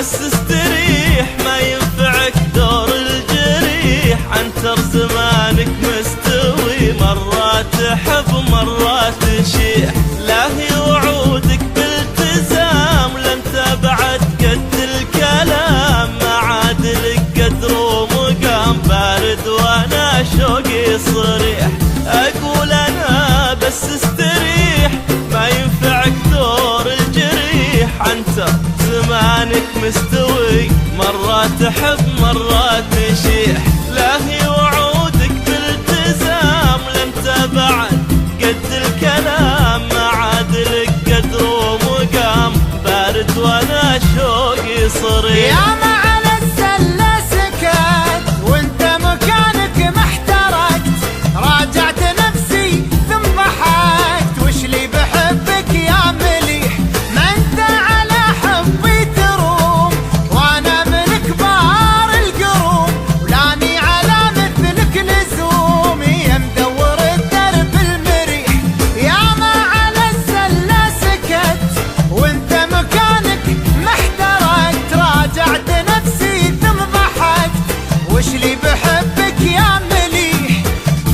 بس استريح ما ينفعك دور الجريح، عنتر زمانك مستوي، مرات تحب مرات تشيح، لا هي وعودك بالتزام، لا انت بعد قد الكلام، ما عاد لك قدر ومقام، بارد وانا شوقي صريح، اقول انا بس استريح ما ينفعك دور الجريح، عنتر زمانك مستوي، مرات تحب مرات تشيح، لا هي وعودك بالتزام، لا انت بعد قد الكلام، ما عاد لك قدر ومقام، بارد وانا شوقي صريح. يا ما على السلة سكت وانت مكانك محترقت، راجعت نفسي ثم ضحكت، وش لي بحبك يا مليح، ما انت على حبي تروم، وانا من كبار القروم، ولاني على مثلك لزوم، يا مدور الدرب المريح. يا ما على السلة سكت وانت مكانك محترقت، راجعت نفسي ثم ضحكت، وش لي بحبك يا مليح،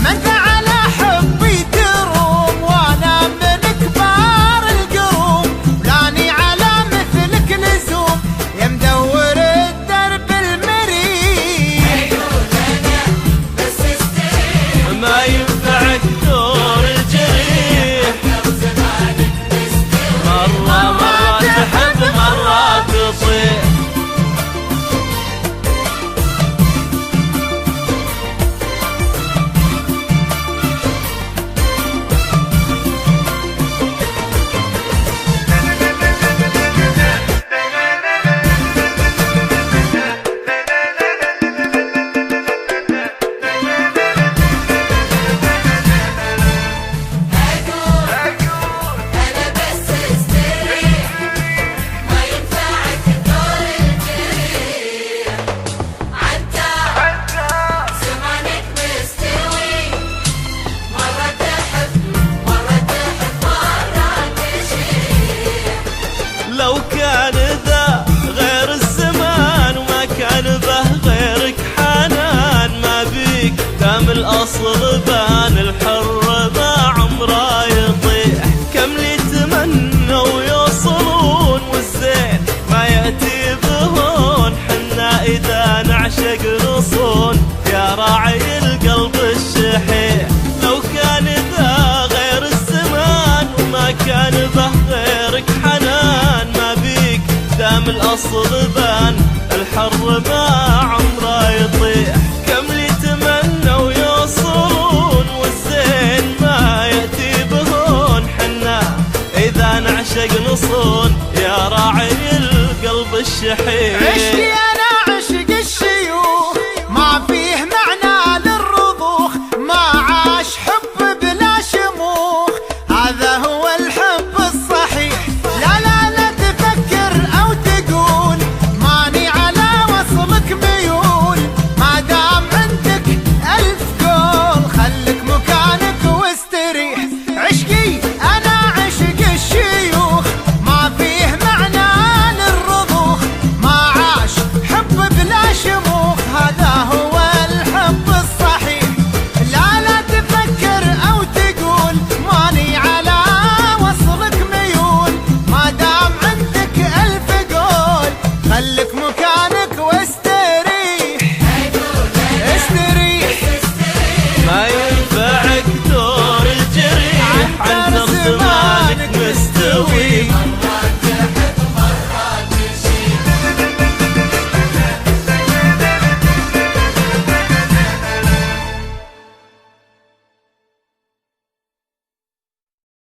ما انت على حبي تروم، وانا من كبار القروم، ولاني على مثلك لزوم، يا مدور الدرب المريح. بس استريح ما ينفعك دور الجريح، مرة مرة تحب مرة تطيح. لو كان ذا غير الزمان وما كان به غيرك حنان، ما بيك دام الأصل بان، الحر ما عمره يطيح، كم لي تمنوا يوصلون والزين ما يأتي بهون، حنا إذا نعشق نصون يا راعي القلب الشحيح، لو كان ذا غير الزمان وما كان به غيرك حنان، ما بيك دام الأصل بان، الحر ما عمره يطيح، كم لي تمنوا يوصلون والزين ما يأتي بهون، حنا إذا نعشق نصون يا راعي القلب الشحيح.